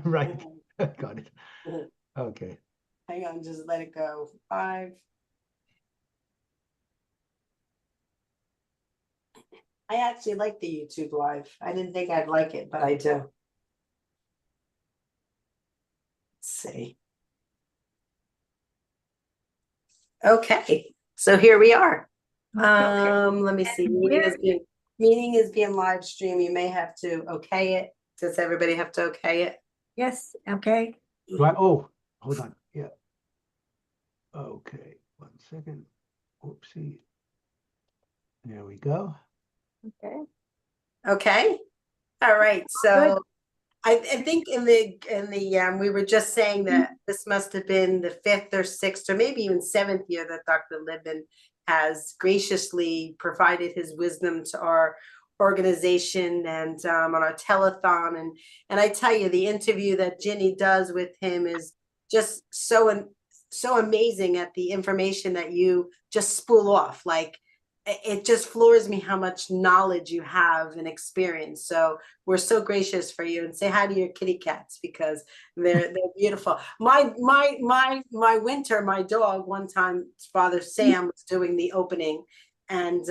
Right. Got it. Okay. Hang on, just let it go. 5. I actually like the YouTube live. I didn't think I'd like it, but I do. Let's see. Okay, so here we are. Let me see. Meeting is being live streamed. You may have to okay it. Does everybody have to okay it? Yes, okay. Oh, hold on. Yeah. Okay, 1 second. Oopsie. There we go. Okay. Okay. All right. So I think in the we were just saying that this must have been the 5th or 6th or maybe even 7th year that Dr. Libman has graciously provided his wisdom to our organization and on our telethon. And I tell you, the interview that Ginny does with him is just so amazing at the information that you just spool off. Like it just floors me how much knowledge you have and experience. So we're so gracious for you, and say hi to your kitty cats because they're beautiful. My Winter, my dog, one time Father Sam was doing the opening, and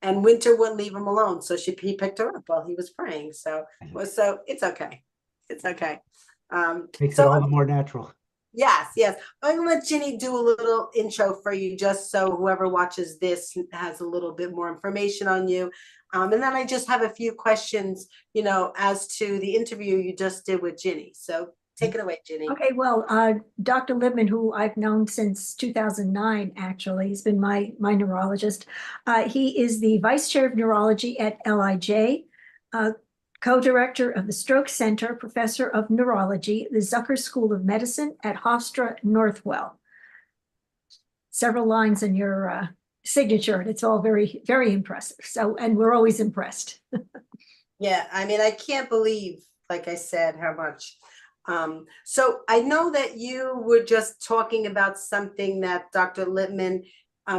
Winter wouldn't leave him alone, so he picked her up while he was praying. So it's okay. It's okay. Makes So it all the more natural. Yes. I'm gonna let Ginny do a little intro for you, just so whoever watches this has a little bit more information on you. And then I just have a few questions, as to the interview you just did with Ginny. So take it away, Ginny. Okay, well, Dr. Libman, who I've known since 2009, actually, he's been my neurologist. He is the vice chair of neurology at LIJ, co-director of the Stroke Center, professor of neurology, the Zucker School of Medicine at Hofstra Northwell. Several lines in your signature, and it's all very, very impressive. So, and we're always impressed. Yeah, I mean, I can't believe, like I said, how much. So I know that you were just talking about something that Dr. Lippman,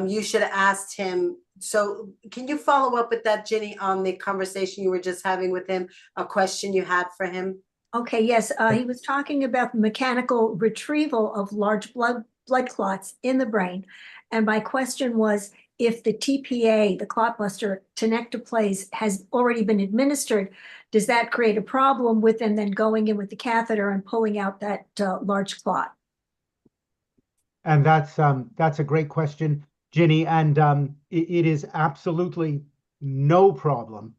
you should have asked him. So can you follow up with that, Ginny, on the conversation you were just having with him, a question you had for him? Okay, yes, he was talking about the mechanical retrieval of large blood clots in the brain. And my question was, if the TPA, the clot buster tenecteplase, has already been administered, does that create a problem with them then going in with the catheter and pulling out that large clot? And that's a great question, Ginny. And it is absolutely no problem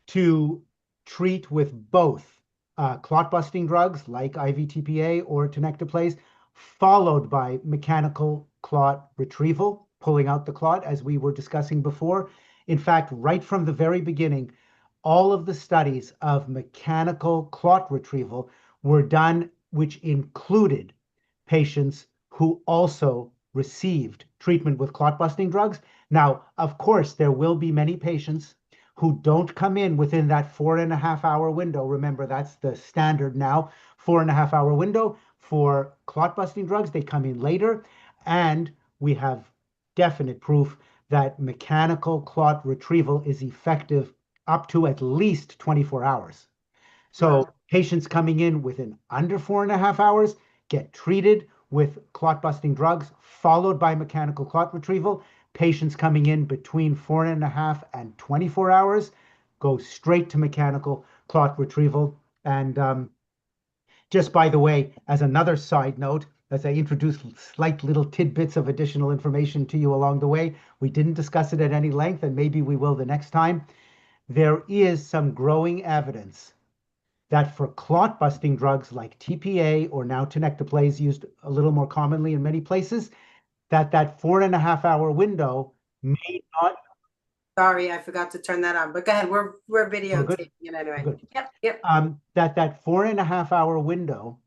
to treat with both clot busting drugs like IVTPA or tenecteplase, followed by mechanical clot retrieval, pulling out the clot, as we were discussing before. In fact, right from the very beginning, all of the studies of mechanical clot retrieval were done, which included patients who also received treatment with clot busting drugs. Now, of course, there will be many patients who don't come in within that 4.5 hour window. Remember, that's the standard now, 4.5 hour window for clot busting drugs. They come in later, and we have definite proof that mechanical clot retrieval is effective up to at least 24 hours. So patients coming in within under 4.5 hours get treated with clot busting drugs, followed by mechanical clot retrieval. Patients coming in between 4.5 and 24 hours go straight to mechanical clot retrieval. And just by the way, as another side note, as I introduce slight little tidbits of additional information to you along the way, we didn't discuss it at any length, and maybe we will the next time. There is some growing evidence that for clot busting drugs like TPA or now tenecteplase, used a little more commonly in many places, that 4.5 hour window may not. Sorry, I forgot to turn that on, but go ahead. We're videotaping it anyway. Good. Yep. That 4.5 hour window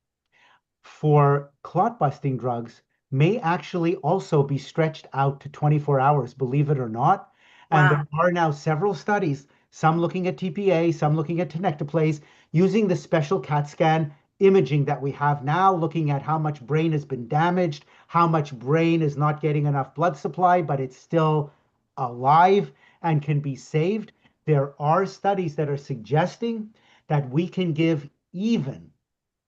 for clot busting drugs may actually also be stretched out to 24 hours, believe it or not. And Wow. there are now several studies, some looking at TPA, some looking at tenecteplase, using the special CAT scan imaging that we have now, looking at how much brain has been damaged, how much brain is not getting enough blood supply, but it's still alive and can be saved. There are studies that are suggesting that we can give even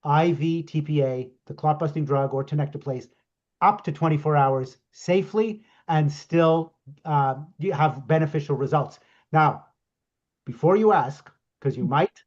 IV TPA, the clot busting drug, or tenecteplase up to 24 hours safely and still you have beneficial results. Now, before you ask, because you might,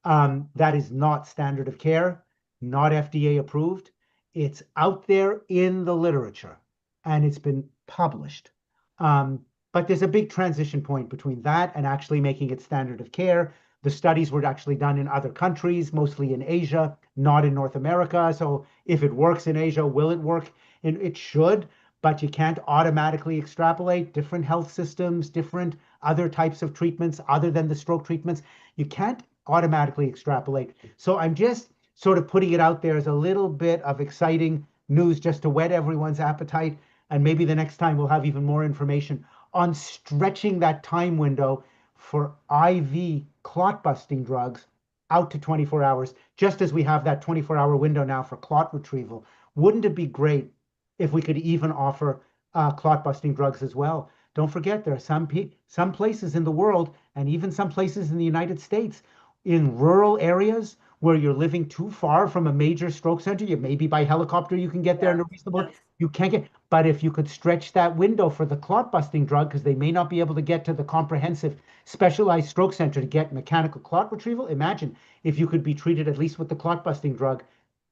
that is not standard of care, not FDA approved. It's out there in the literature and it's been published. But there's a big transition point between that and actually making it standard of care. The studies were actually done in other countries, mostly in Asia, not in North America. So if it works in Asia, will it work? It should, but you can't automatically extrapolate different health systems, different other types of treatments other than the stroke treatments. You can't automatically extrapolate. So I'm just sort of putting it out there as a little bit of exciting news just to whet everyone's appetite. And maybe the next time we'll have even more information on stretching that time window for IV clot busting drugs out to 24 hours, just as we have that 24-hour window now for clot retrieval. Wouldn't it be great if we could even offer clot busting drugs as well? Don't forget, there are some places in the world and even some places in the United States in rural areas where you're living too far from a major stroke center. You maybe by helicopter you can get there in a reasonable. Yes. You can't get, but if you could stretch that window for the clot busting drug, because they may not be able to get to the comprehensive specialized stroke center to get mechanical clot retrieval. Imagine if you could be treated at least with the clot busting drug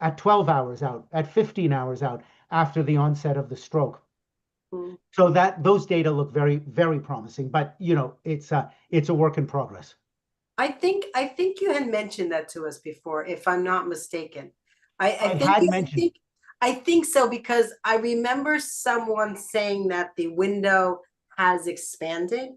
at 12 hours out, at 15 hours out after the onset of the stroke. Mm. So that those data look very, very promising, but it's a work in progress. I think you had mentioned that to us before, if I'm not mistaken. I had mentioned. I think so, because I remember someone saying that the window has expanded,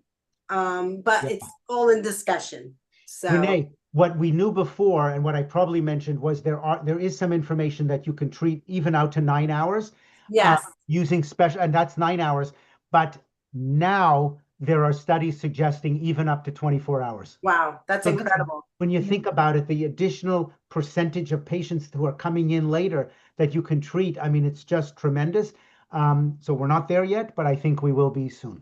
but Yeah. it's all in discussion. So Renee, what we knew before and what I probably mentioned was there is some information that you can treat even out to 9 hours yes, using special, and that's 9 hours. But now there are studies suggesting even up to 24 hours. wow, that's So incredible. when you think about it, the additional percentage of patients who are coming in later that you can treat, I mean, it's just tremendous. So we're not there yet, but I think we will be soon.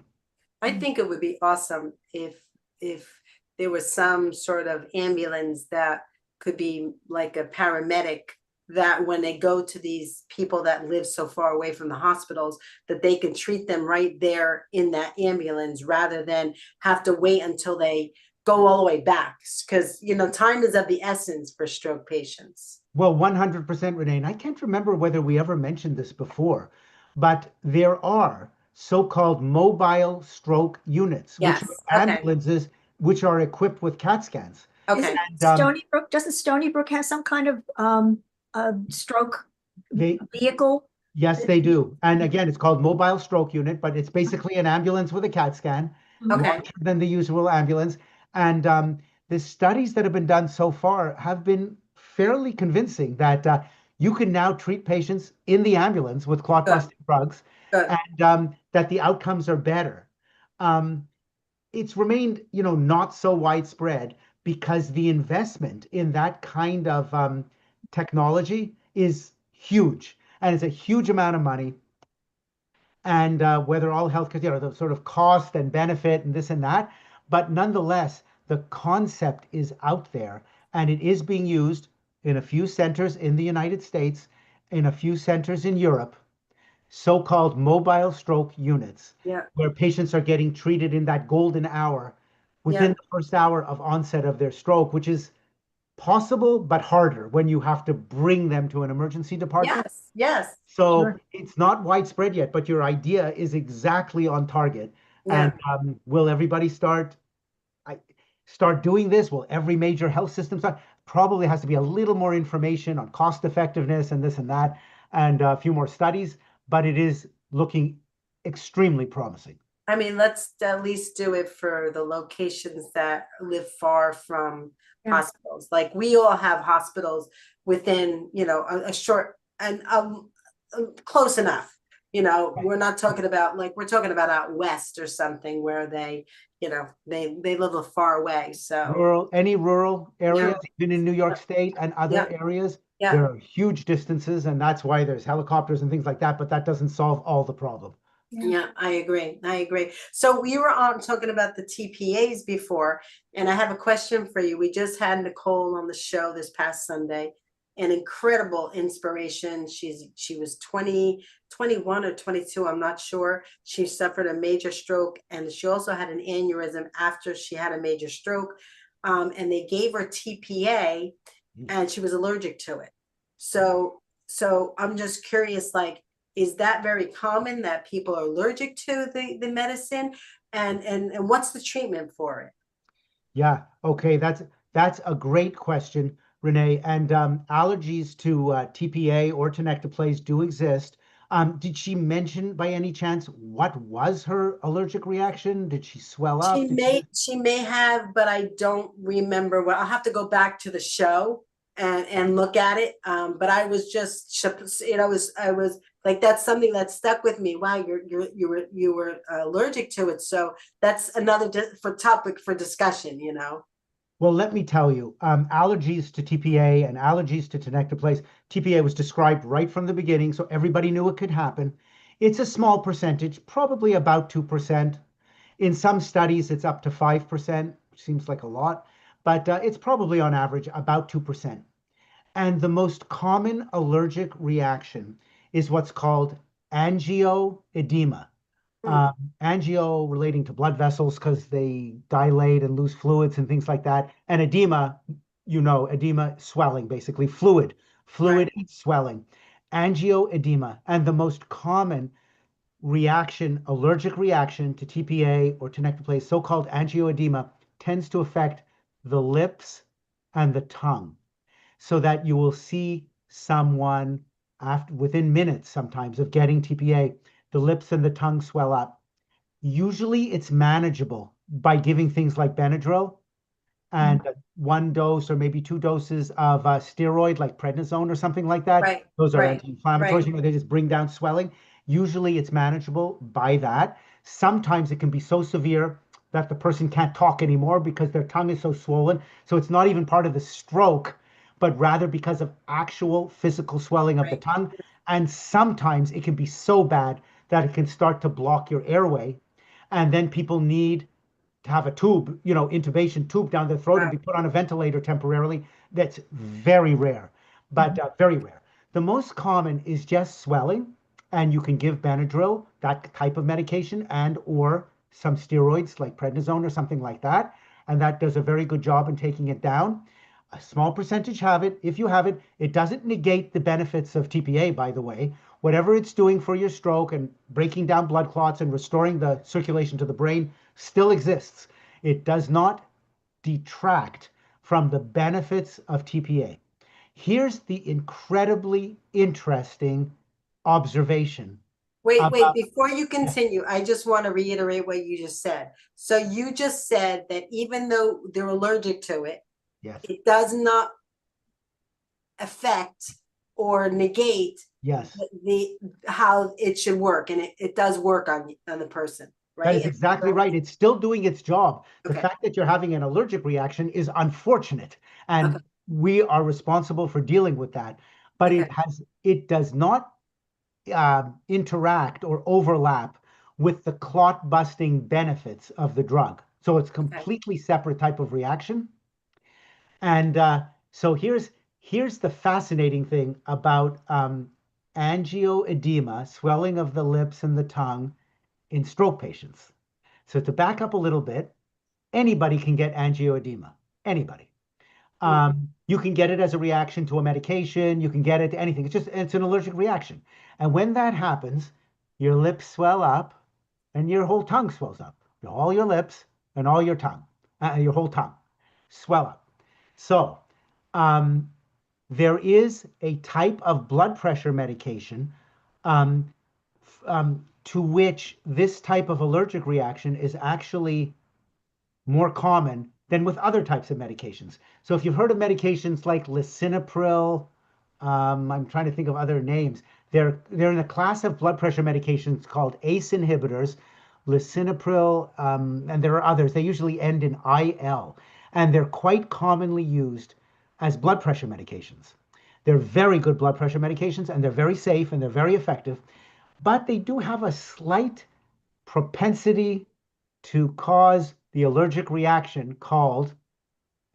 I think it would be awesome if there was some sort of ambulance that could be like a paramedic, that when they go to these people that live so far away from the hospitals, that they can treat them right there in that ambulance rather than have to wait until they go all the way back. Because time is of the essence for stroke patients. Well, 100%, Renee. And I can't remember whether we ever mentioned this before, but there are so-called mobile stroke units, which Yes. are Okay. ambulances which are equipped with CAT scans. Okay. Stony Brook, doesn't Stony Brook have some kind of stroke They, vehicle? yes, they do. And again, it's called mobile stroke unit, but it's basically an ambulance with a CAT scan, Okay. larger than the usual ambulance. And the studies that have been done so far have been fairly convincing that you can now treat patients in the ambulance with clot busting drugs, Good. and that the outcomes are better. It's remained, not so widespread because the investment in that kind of technology is huge, and it's a huge amount of money. And whether all healthcare, the sort of cost and benefit and this and that, but nonetheless, the concept is out there, and it is being used in a few centers in the United States, in a few centers in Europe, so-called mobile stroke units, Yeah. where patients are getting treated in that golden hour within Yeah. the first hour of onset of their stroke, which is possible but harder when you have to bring them to an emergency department. Yes. Yes. So Sure. it's not widespread yet, but your idea is exactly on target. Yeah. And will everybody start doing this? Will every major health system start? Probably has to be a little more information on cost effectiveness and this and that, and a few more studies, but it is looking extremely promising. I mean, let's at least do it for the locations that live far from Yeah. hospitals. Like we all have hospitals within, a short and close enough. Right. We're not talking about we're talking about out west or something where they live far away. So Any rural areas, Yeah. even in New York State and other areas, Yeah. there are huge distances, and that's why there's helicopters and things like that, but that doesn't solve all the problem. Yeah, I agree. I agree. So we were on talking about the TPAs before, and I have a question for you. We just had Nicole on the show this past Sunday, an incredible inspiration. She was 21 or 22, I'm not sure. She suffered a major stroke, and she also had an aneurysm after she had a major stroke. And they gave her TPA, and she was allergic to it. So I'm just curious, like, is that very common that people are allergic to the medicine? And what's the treatment for it? Yeah, okay, that's a great question, Renee. And allergies to TPA or tenecteplase do exist. Did she mention by any chance what was her allergic reaction? Did she swell up? Did she? She may have, but I don't remember what. I'll have to go back to the show and look at it. But I was just, I was like, that's something that stuck with me. Wow, you were allergic to it. So that's another for topic for discussion, you know. Well, let me tell you, allergies to TPA and allergies to tenecteplase. TPA was described right from the beginning, so everybody knew it could happen. It's a small percentage, probably about 2%. In some studies, it's up to 5%, which seems like a lot, but it's probably on average about 2%. And the most common allergic reaction is what's called angioedema. Hmm. Angio relating to blood vessels because they dilate and lose fluids and things like that. And edema, edema, swelling, basically fluid Right. and swelling. Angioedema. And the most common reaction, allergic reaction to TPA or tenecteplase, so-called angioedema, tends to affect the lips and the tongue, so that you will see someone after within minutes sometimes of getting TPA, the lips and the tongue swell up. Usually it's manageable by giving things like Benadryl and one dose or maybe two doses of steroid like prednisone or something like that. Right. Those are Right. anti-inflammatories, Right. they just bring down swelling. Usually it's manageable by that. Sometimes it can be so severe that the person can't talk anymore because their tongue is so swollen. So it's not even part of the stroke, but rather because of actual physical swelling of the Right. tongue. And sometimes it can be so bad that it can start to block your airway. And then people need to have a tube, intubation tube down their throat and Wow. be put on a ventilator temporarily. That's very rare, but very rare. The most common is just swelling, and you can give Benadryl, that type of medication, and or some steroids like prednisone or something like that, and that does a very good job in taking it down. A small percentage have it. If you have it, it doesn't negate the benefits of TPA, by the way. Whatever it's doing for your stroke and breaking down blood clots and restoring the circulation to the brain still exists. It does not detract from the benefits of TPA. Here's the incredibly interesting observation Wait, about, before you yeah, continue, I just want to reiterate what you just said. So you just said that even though they're allergic to it, yes, it does not affect or negate yes. the how it should work, and it does work on the person, That right? is exactly right. It's still doing its job. The Okay, fact that you're having an allergic reaction is unfortunate, okay, and we are responsible for dealing with that. But okay, it does not interact or overlap with the clot busting benefits of the drug. So it's okay. completely separate type of reaction. And so here's the fascinating thing about angioedema, swelling of the lips and the tongue in stroke patients. So to back up a little bit, anybody can get angioedema. Anybody. Mm. You can get it as a reaction to a medication. You can get it to anything. It's an allergic reaction. And when that happens, your lips swell up and your whole tongue swells up. All your lips and all your tongue, your whole tongue swell up. So um, there is a type of blood pressure medication um, to which this type of allergic reaction is actually more common than with other types of medications. So if you've heard of medications like lisinopril, I'm trying to think of other names. They're in a class of blood pressure medications called ACE inhibitors, lisinopril, and there are others. They usually end in IL, and they're quite commonly used as blood pressure medications. They're very good blood pressure medications, and they're very safe and they're very effective. but they do have a slight propensity to cause the allergic reaction called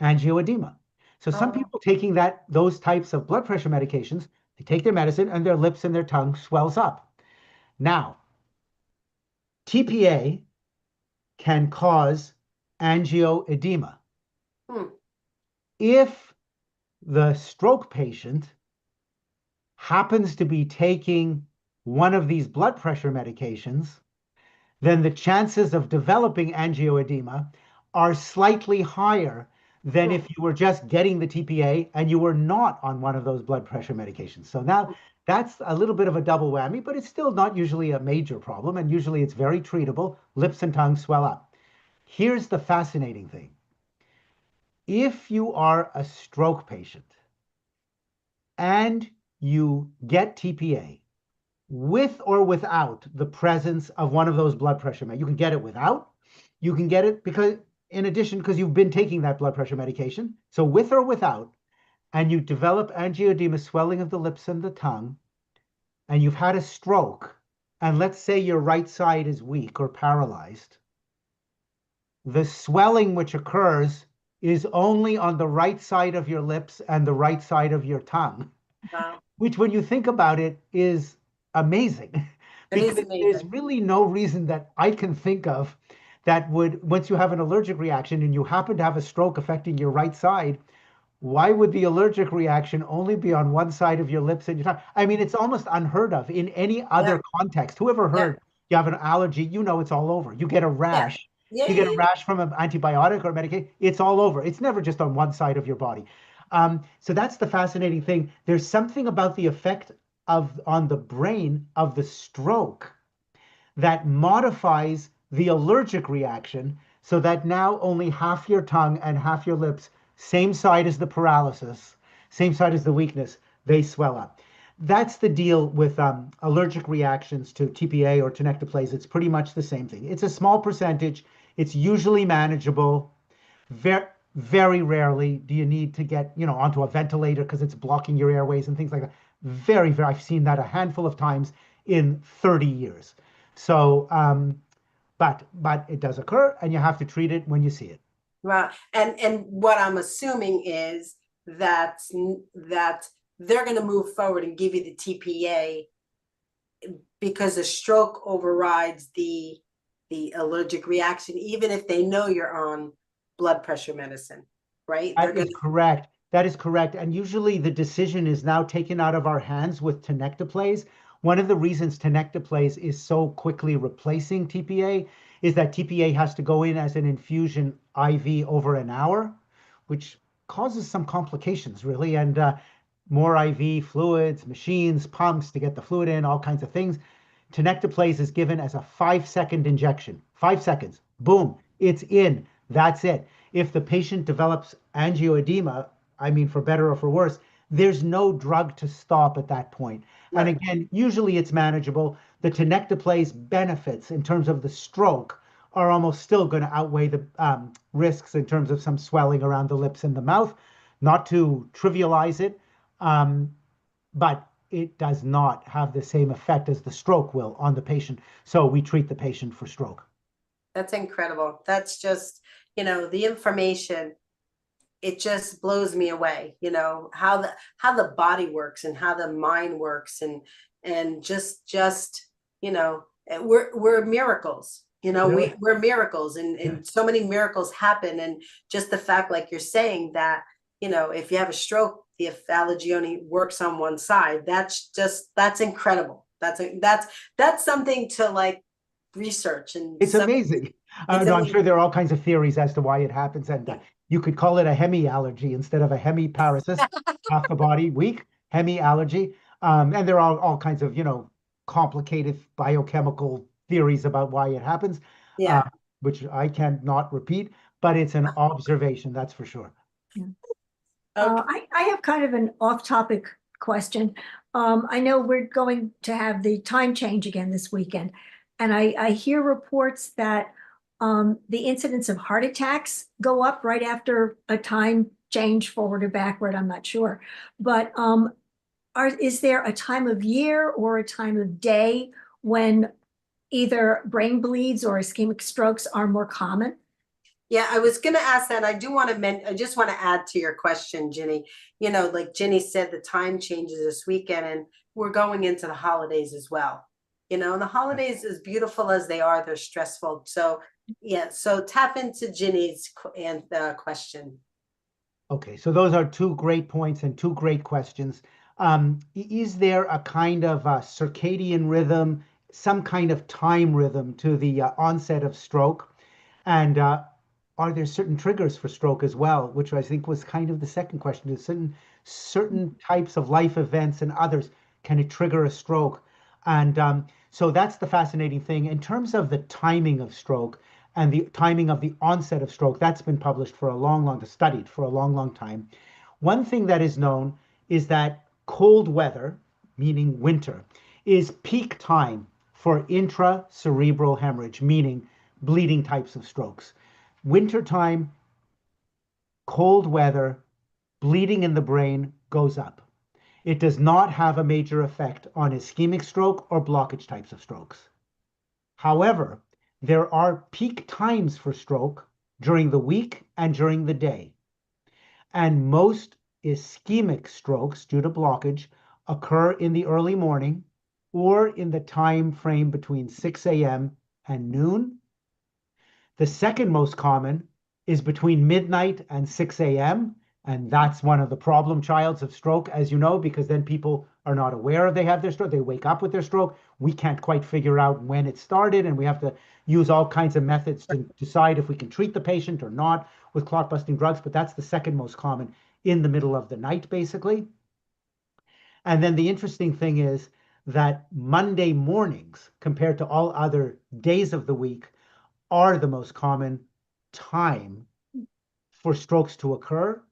angioedema. So some Oh, people taking those types of blood pressure medications, they take their medicine and their lips and their tongue swells up. Now, TPA can cause angioedema. hmm. If the stroke patient happens to be taking one of these blood pressure medications, then the chances of developing angioedema are slightly higher than Hmm. if you were just getting the TPA and you were not on one of those blood pressure medications. So now that's a little bit of a double whammy, but it's still not usually a major problem. And usually it's very treatable. Lips and tongue swell up. Here's the fascinating thing. If you are a stroke patient and you get TPA, with or without the presence of one of those blood pressure meds. You can get it without. You can get it because, in addition, because you've been taking that blood pressure medication. So with or without, and you develop angioedema, swelling of the lips and the tongue, and you've had a stroke, and let's say your right side is weak or paralyzed, the swelling which occurs is only on the right side of your lips and the right side of your tongue, Wow. which when you think about it is amazing It is because there's amazing. really no reason that I can think of that would, once you have an allergic reaction and you happen to have a stroke affecting your right side, why would the allergic reaction only be on one side of your lips and your tongue? I mean, it's almost unheard of in any Yeah, other context. Whoever yeah, heard you have an allergy, you know it's all over. You get a yeah, rash. yeah, You yeah, get a yeah. rash from an antibiotic or medication, it's all over. It's never just on one side of your body. So that's the fascinating thing. There's something about the effect of on the brain of the stroke that modifies the allergic reaction so that now only half your tongue and half your lips, same side as the paralysis, same side as the weakness, they swell up. That's the deal with allergic reactions to TPA or tenecteplase. It's pretty much the same thing. It's a small percentage. It's usually manageable. Very, very rarely do you need to get, onto a ventilator because it's blocking your airways and things like that. Very, very, I've seen that a handful of times in 30 years. So, but it does occur, and you have to treat it when you see it. Wow. And what I'm assuming is that that they're going to move forward and give you the TPA because the stroke overrides the allergic reaction, even if they know you're on blood pressure medicine, right? They're That going is to, correct. That is correct. And usually the decision is now taken out of our hands with tenecteplase. One of the reasons tenecteplase is so quickly replacing TPA is that TPA has to go in as an infusion IV over an hour, which causes some complications, really, and more IV fluids, machines, pumps to get the fluid in, all kinds of things. Tenecteplase is given as a 5-second injection. 5 seconds. Boom. It's in. That's it. If the patient develops angioedema, I mean, for better or for worse, there's no drug to stop at that point. And right. again, usually it's manageable. The tenecteplase benefits in terms of the stroke are almost still going to outweigh the risks in terms of some swelling around the lips and the mouth. Not to trivialize it, um, but it does not have the same effect as the stroke will on the patient. So we treat the patient for stroke. That's incredible. That's just, the information, it just blows me away, how the body works and how the mind works and just, we're miracles. Really? We're miracles Yeah. and so many miracles happen. And just the fact, like you're saying, that, if you have a stroke, the allergy only works on one side. That's incredible. That's something to like research and It's some amazing. it's No, I'm sure amazing. there are all kinds of theories as to why it happens, and you could call it a hemiallergy instead of a hemiparesis, half the body weak, hemiallergy. And there are all kinds of, complicated biochemical theories about why it happens, uh, Yeah. which I cannot repeat, but it's an observation, that's for sure. Yeah. Okay. I have kind of an off-topic question. I know we're going to have the time change again this weekend, and I hear reports that the incidence of heart attacks go up right after a time change, forward or backward. I'm not sure, but is there a time of year or a time of day when either brain bleeds or ischemic strokes are more common? Yeah, I was gonna ask that. I do want to I just want to add to your question, Ginny. You know, like Ginny said, the time changes this weekend and we're going into the holidays as well. You know, and the holidays, as beautiful as they are, they're stressful. So yeah, so tap into Ginny's question. Okay, so those are two great points and two great questions. Is there a kind of circadian rhythm, some kind of time rhythm to the onset of stroke? And are there certain triggers for stroke as well, which I think was kind of the second question. Is certain types of life events and others, can it trigger a stroke? And so that's the fascinating thing. In terms of the timing of stroke and the timing of the onset of stroke, that's been published for a studied for a long, long time. One thing that is known is that cold weather, meaning winter, is peak time for intracerebral hemorrhage, meaning bleeding types of strokes. Wintertime, cold weather, bleeding in the brain goes up. It does not have a major effect on ischemic stroke or blockage types of strokes. However, there are peak times for stroke during the week and during the day. And most ischemic strokes due to blockage occur in the early morning or in the time frame between 6 a.m. and noon. The second most common is between midnight and 6 a.m. And that's one of the problem childs of stroke, as you know, because then people are not aware they have their stroke. They wake up with their stroke. We can't quite figure out when it started, and we have to use all kinds of methods to decide if we can treat the patient or not with clot busting drugs. But that's the second most common in the middle of the night, basically. And then the interesting thing is that Monday mornings, compared to all other days of the week, are the most common time for strokes to occur.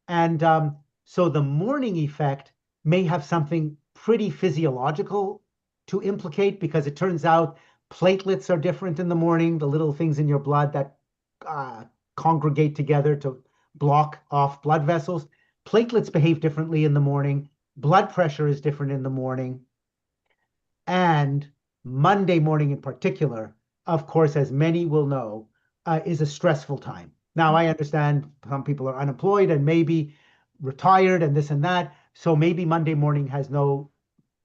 And so the morning effect may have something pretty physiological to implicate, because it turns out platelets are different in the morning, the little things in your blood that congregate together to block off blood vessels. Platelets behave differently in the morning. Blood pressure is different in the morning. And Monday morning in particular, of course, as many will know, is a stressful time. Now, I understand some people are unemployed and maybe retired and this and that. So maybe Monday morning has no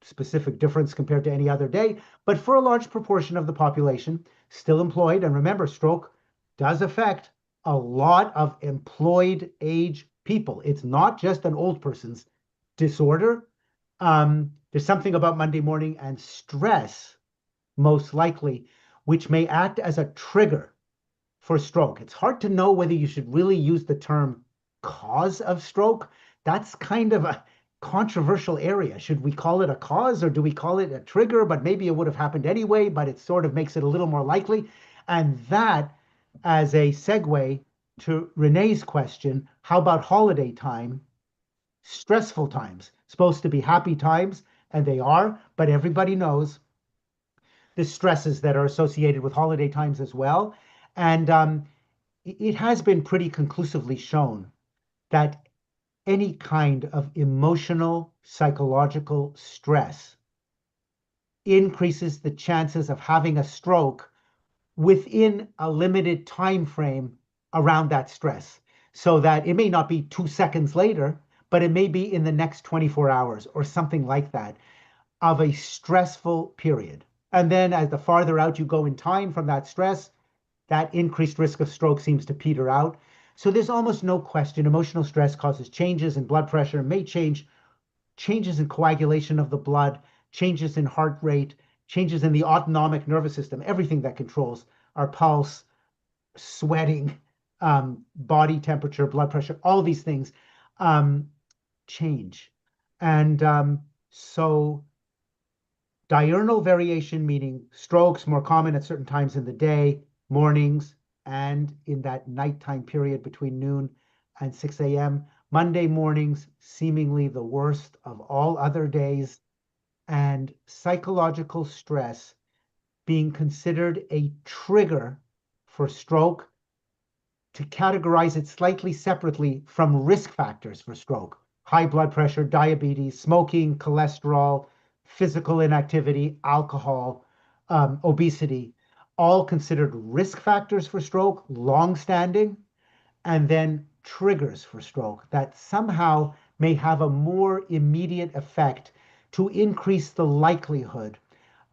specific difference compared to any other day. But for a large proportion of the population, still employed, and remember, stroke does affect a lot of employed age people. It's not just an old person's disorder. There's something about Monday morning and stress, most likely, which may act as a trigger for stroke. It's hard to know whether you should really use the term cause of stroke. That's kind of a controversial area. Should we call it a cause or do we call it a trigger? But maybe it would have happened anyway, but it sort of makes it a little more likely. And that, as a segue to Renee's question, how about holiday time? Stressful times, supposed to be happy times, and they are, but everybody knows the stresses that are associated with holiday times as well. And it has been pretty conclusively shown that any kind of emotional, psychological stress increases the chances of having a stroke within a limited time frame around that stress. So that it may not be 2 seconds later, but it may be in the next 24 hours or something like that of a stressful period. And then as the farther out you go in time from that stress, that increased risk of stroke seems to peter out. So there's almost no question emotional stress causes changes in blood pressure, may changes in coagulation of the blood, changes in heart rate, changes in the autonomic nervous system, everything that controls our pulse, sweating, body temperature, blood pressure, all these things change. And so diurnal variation, meaning strokes more common at certain times in the day, mornings, and in that nighttime period between noon and 6 a.m. Monday mornings, seemingly the worst of all other days, and psychological stress being considered a trigger for stroke, to categorize it slightly separately from risk factors for stroke: high blood pressure, diabetes, smoking, cholesterol, physical inactivity, alcohol. obesity, all considered risk factors for stroke, long-standing, and then triggers for stroke that somehow may have a more immediate effect to increase the likelihood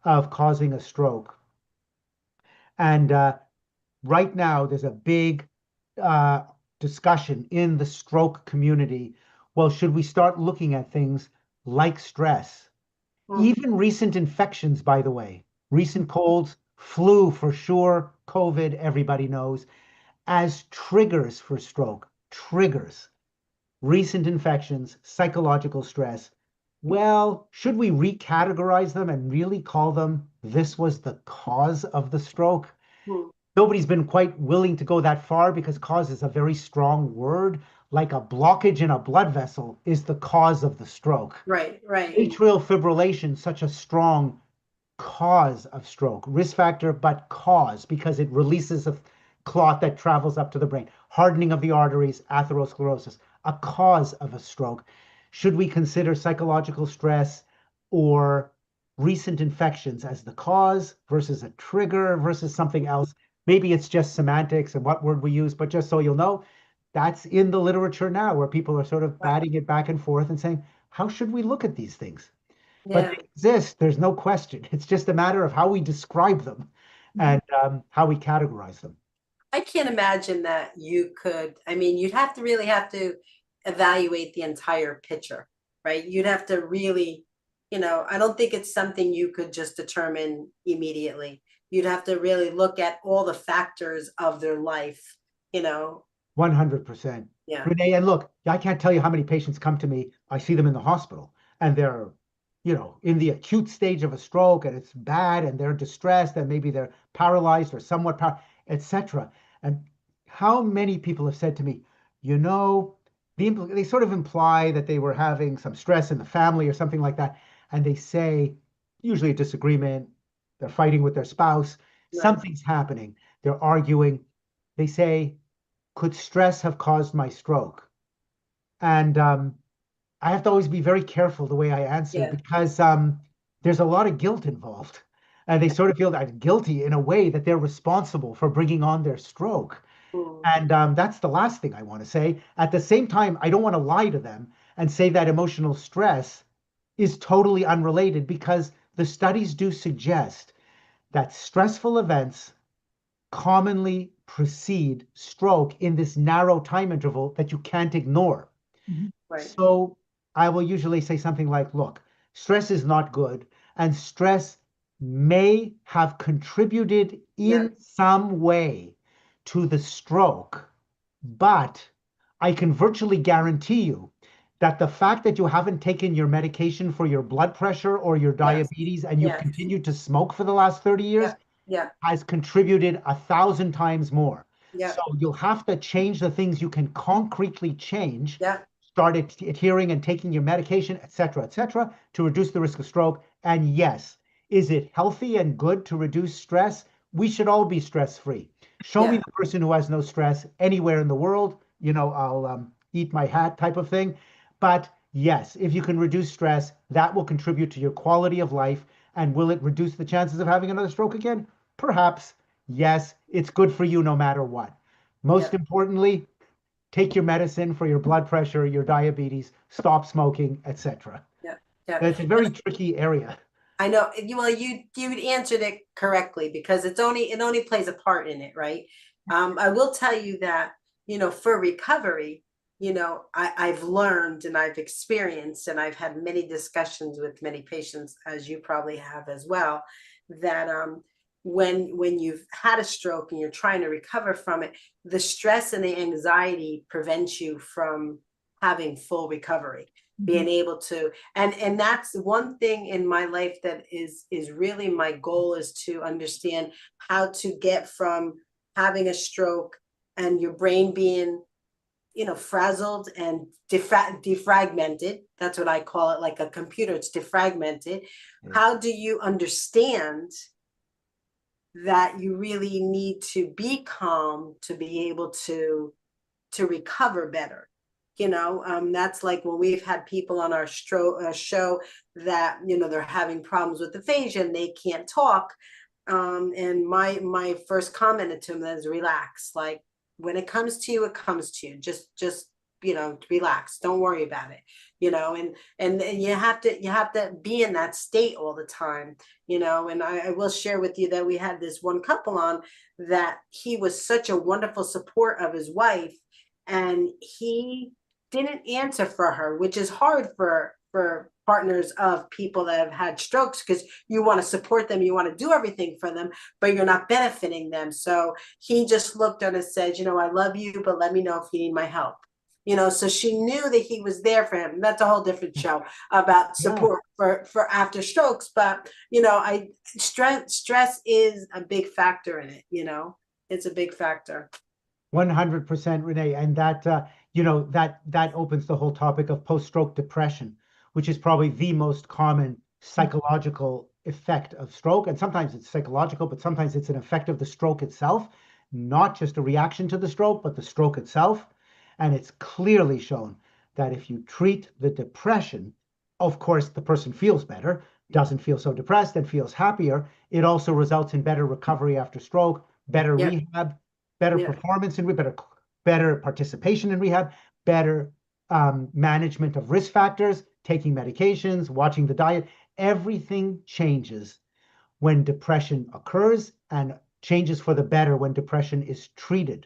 of causing a stroke. And right now, there's a big uh, discussion in the stroke community. Well, should we start looking at things like stress? Mm. Even recent infections, by the way, recent colds, flu for sure, COVID, everybody knows, as triggers for stroke, triggers, recent infections, psychological stress. Well, should we recategorize them and really call them this was the cause of the stroke? Mm. Nobody's been quite willing to go that far because cause is a very strong word. Like a blockage in a blood vessel is the cause of the stroke. Right, right. Atrial fibrillation, such a strong cause of stroke, risk factor, but cause because it releases a clot that travels up to the brain. Hardening of the arteries, atherosclerosis, a cause of a stroke. Should we consider psychological stress or recent infections as the cause versus a trigger versus something else? Maybe it's just semantics and what word we use, but just so you'll know, that's in the literature now where people are sort of batting it back and forth and saying, how should we look at these things? But Yeah. they exist, there's no question. It's just a matter of how we describe them and how we categorize them. I can't imagine that you could, I mean, you'd have to really have to evaluate the entire picture, right? You'd have to really, I don't think it's something you could just determine immediately. You'd have to really look at all the factors of their life, 100%. yeah, Renee, and look, I can't tell you how many patients come to me. I see them in the hospital and they're, in the acute stage of a stroke and it's bad and they're distressed and maybe they're paralyzed or somewhat etc. And how many people have said to me, you know, they sort of imply that they were having some stress in the family or something like that. And they say, usually a disagreement, they're fighting with their spouse, right, something's happening, they're arguing. They say, could stress have caused my stroke? And I have to always be very careful the way I answer yeah, because there's a lot of guilt involved. And they sort of feel that guilty in a way that they're responsible for bringing on their stroke. mm, And that's the last thing I want to say. At the same time, I don't want to lie to them and say that emotional stress is totally unrelated because the studies do suggest that stressful events commonly precede stroke in this narrow time interval that you can't ignore. Mhm. right, So I will usually say something like, look, stress is not good, and stress may have contributed yeah, in some way to the stroke, but I can virtually guarantee you that the fact that you haven't taken your medication for your blood pressure or your yes, diabetes and you've yes, continued to smoke for the last 30 yeah, years yeah, has contributed 1,000 times more. yeah, So you'll have to change the things you can concretely change, yeah, start adhering and taking your medication, et cetera, to reduce the risk of stroke. And yes, is it healthy and good to reduce stress? We should all be stress free. Show me yeah, the person who has no stress anywhere in the world. I'll eat my hat type of thing. But yes, if you can reduce stress, that will contribute to your quality of life. And will it reduce the chances of having another stroke again? Perhaps. Yes, it's good for you no matter what. yeah, Most importantly, take your medicine for your blood pressure, your diabetes, stop smoking, etc. yeah, yeah. It's a very tricky area. I know. Well, you answered it correctly because it only plays a part in it, right? I will tell you that for recovery, I've learned and I've experienced and I've had many discussions with many patients, as you probably have as well, that when you've had a stroke and you're trying to recover from it, the stress and the anxiety prevents you from having full recovery, being able to, and that's one thing in my life that is really my goal, is to understand how to get from having a stroke and your brain being frazzled and defragmented. That's what I call it, like a computer, it's defragmented. Yeah. How do you understand that you really need to be calm to be able to recover better? That's like when we've had people on our show that they're having problems with aphasia and they can't talk. And my first comment to him is relax. Like when it comes to you, it comes to you. Just relax. Don't worry about it. And you have to be in that state all the time. And I will share with you that we had this one couple on that he was such a wonderful support of his wife, and he didn't answer for her, which is hard for partners of people that have had strokes, because you want to support them, you want to do everything for them, but you're not benefiting them. So he just looked at her and said, I love you, but let me know if you need my help. So she knew that he was there for him. That's a whole different show about support for after strokes. But stress is a big factor in it. It's a big factor. 100%, Renee. And that, that opens the whole topic of post-stroke depression, which is probably the most common psychological effect of stroke. And sometimes it's psychological, but sometimes it's an effect of the stroke itself, not just a reaction to the stroke, but the stroke itself. And it's clearly shown that if you treat the depression, of course, the person feels better, doesn't feel so depressed, and feels happier. It also results in better recovery after stroke, better rehab, better performance in rehab, better participation in rehab, better management of risk factors, taking medications, watching the diet. Everything changes when depression occurs, and changes for the better when depression is treated.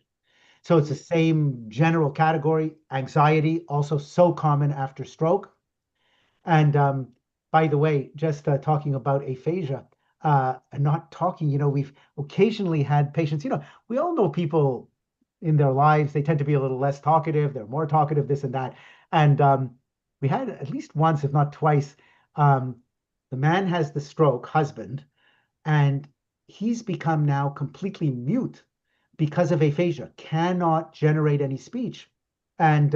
So it's the same general category. Anxiety, also so common after stroke. And by the way, just talking about aphasia, and not talking, we've occasionally had patients, we all know people in their lives, they tend to be a little less talkative, they're more talkative, this and that. And we had at least once, if not twice, the man has the stroke, husband, and he's become now completely mute because of aphasia, cannot generate any speech. And,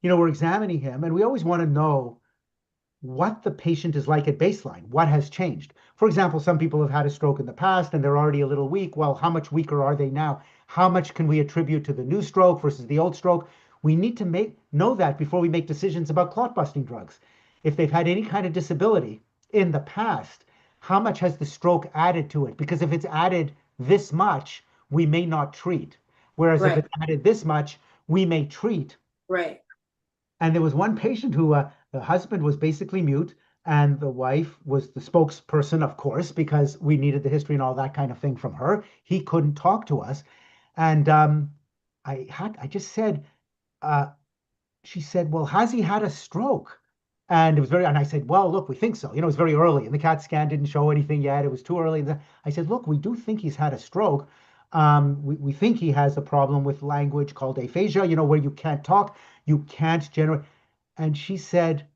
we're examining him, and we always want to know what the patient is like at baseline, what has changed. For example, some people have had a stroke in the past and they're already a little weak. Well, how much weaker are they now? How much can we attribute to the new stroke versus the old stroke? We need to know that before we make decisions about clot busting drugs. If they've had any kind of disability in the past, how much has the stroke added to it? Because if it's added this much, we may not treat. Whereas if it's added this much, we may treat. Right. And there was one patient who the husband was basically mute, and the wife was the spokesperson, of course, because we needed the history and all that kind of thing from her. He couldn't talk to us. And I just said, she said, well, has he had a stroke? And and I said, well, look, we think so. It was very early and the CAT scan didn't show anything yet. It was too early. I said, look, we do think he's had a stroke. We think he has a problem with language called aphasia, where you can't talk, you can't generate. And she said,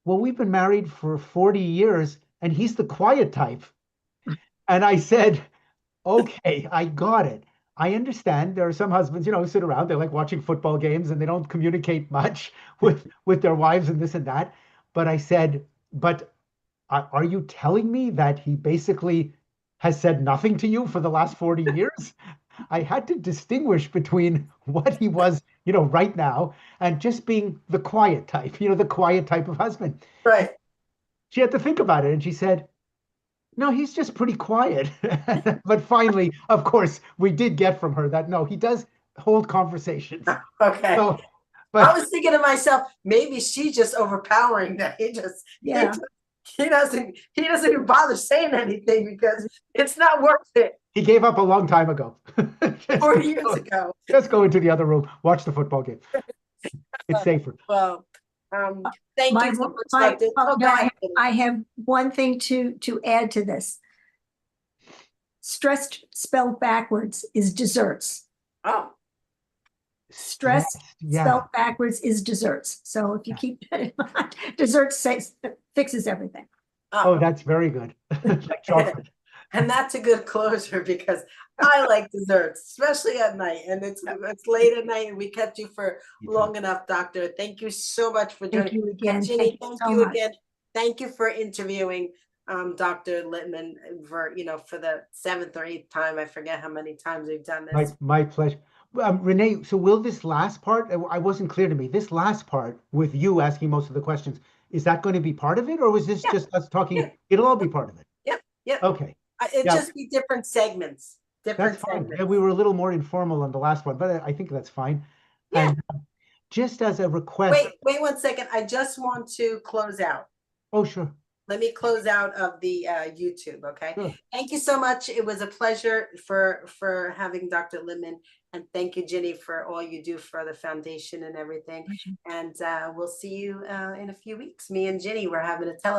well, we've been married for 40 years and he's the quiet type. And I said, okay, I got it. I understand there are some husbands, who sit around, they like watching football games and they don't communicate much with their wives and this and that. But I said, but are you telling me that he basically has said nothing to you for the last 40 years? I had to distinguish between what he was, right now, and just being the quiet type, the quiet type of husband. Right. She had to think about it, and she said, no, he's just pretty quiet. But finally, of course, we did get from her that no, he does hold conversations. Okay. So, I was thinking to myself, maybe she's just overpowering that he doesn't even bother saying anything because it's not worth it. He ggave up a long time ago. 40 years ago. Just go into the other room, watch the football game. It's safer. Well, thank you so much, Dr. No, I have one thing to add to this. Stress spelled backwards is desserts. Oh. Stress spelled backwards is desserts. So if you keep that in mind, desserts fixes everything. Oh, that's very good. Like chocolate. And that's a good closer because I like desserts, especially at night. And it's late at night and we kept you for long enough, Doctor. Thank you so much for joining. Thank you again. Ginny, thank you again. Thank you for interviewing Dr. Littman for the 7th or 8th time. I forget how many times we've done this. My pleasure. Renee, so will this last part, I wasn't clear to me, this last part with you asking most of the questions, is that going to be part of it? Or was this just us talking? It'll all be part of it. Yep. Okay. It'd Yeah. just be different segments, different That's fine. segments. Yeah, we were a little more informal on the last one, but I think that's fine. Yeah. And just as a request. Wait 1 second. I just want to close out. Oh, sure. Let me close out of the YouTube, okay? Sure. Thank you so much. It was a pleasure for having Dr. Lippman, and thank you, Ginny, for all you do for the foundation and everything. And we'll see you in a few weeks. Me and Ginny, we're having a telethon.